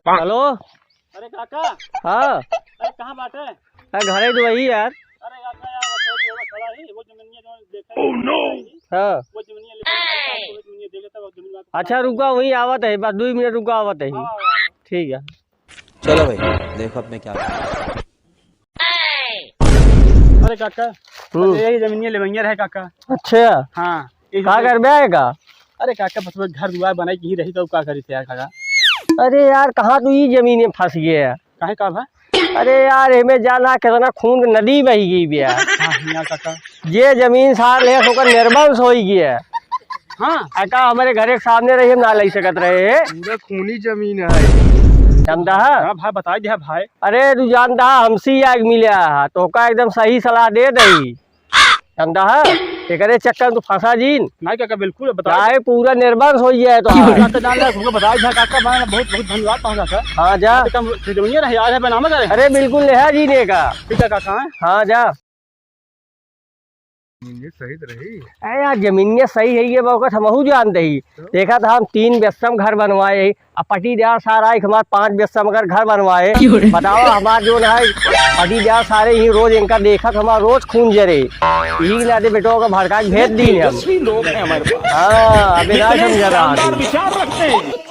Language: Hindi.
हेलो। अरे काका, हाँ अरे कहाँ बाटे? घरे जो वही यार। अरे काका यार वो खड़ा है, वो जमीनिया जो देखा हाँ वो जमीनिया लेके वो जमीनिया देख लेता, वो जमीन में अच्छा रुका, वही आवत है, बस 2 मिनट रुका, आवत है। ठीक है। चलो भाई देखो अब मैं क्या करूं। अरे काका, यही जमीनिया लेवैया है काका। अच्छा हाँ का कर बेगा? अरे काका बस घर दुआर बनाई की ही रही तो का करी थे यार काका। अरे यार कहाँ तू ये जमीन में फंस गया? काहे का भा? अरे यार एमे जाना कितना खून के नदी बही गई बिया। हाँ यार काका। ये जमीन सार ले होकर निर्वंश हो गया। हाँ ऐका हमारे घर के सामने रही हम ना ले सकत रहे। पूरा खूनी जमीन है। जानता हाँ भाई बता दिया भाई। अरे तू जानता हमसी आग मिला तो का एकदम सही सलाह दे दही। जानता एकरे चक्कर तू फंसा जीन नहीं काका बिल्कुल बता। चाहे पूरा निर्वंश हो जाए तो। काका जान रहा तुमको बता दिया काका, मैं बहुत बहुत धन्यवाद पाऊंगा सर। हाँ जा। जमीनिया रही आज है बनामा करे। अरे बिल्कुल लेहा जीने का। ठीक है काका। हाँ जा। ये सही तो रही। अरे यार जमीनिया सही है ये बहुत हमहू जानते ही। देखा था हम 3 व्यस्तम घर बनवाए अब पटीदार सारा एक हमारे 5 व्यस्तम घर बनवाए। बताओ हमारे जो है पटीदार सारे ही रोज इनका देखा हमारा रोज खून जरे यही नाते बेटों का भड़का भेज दी हम। लोग हैं हमारे पास। हाँ अभी ना समझ रहा विचार रखते हैं।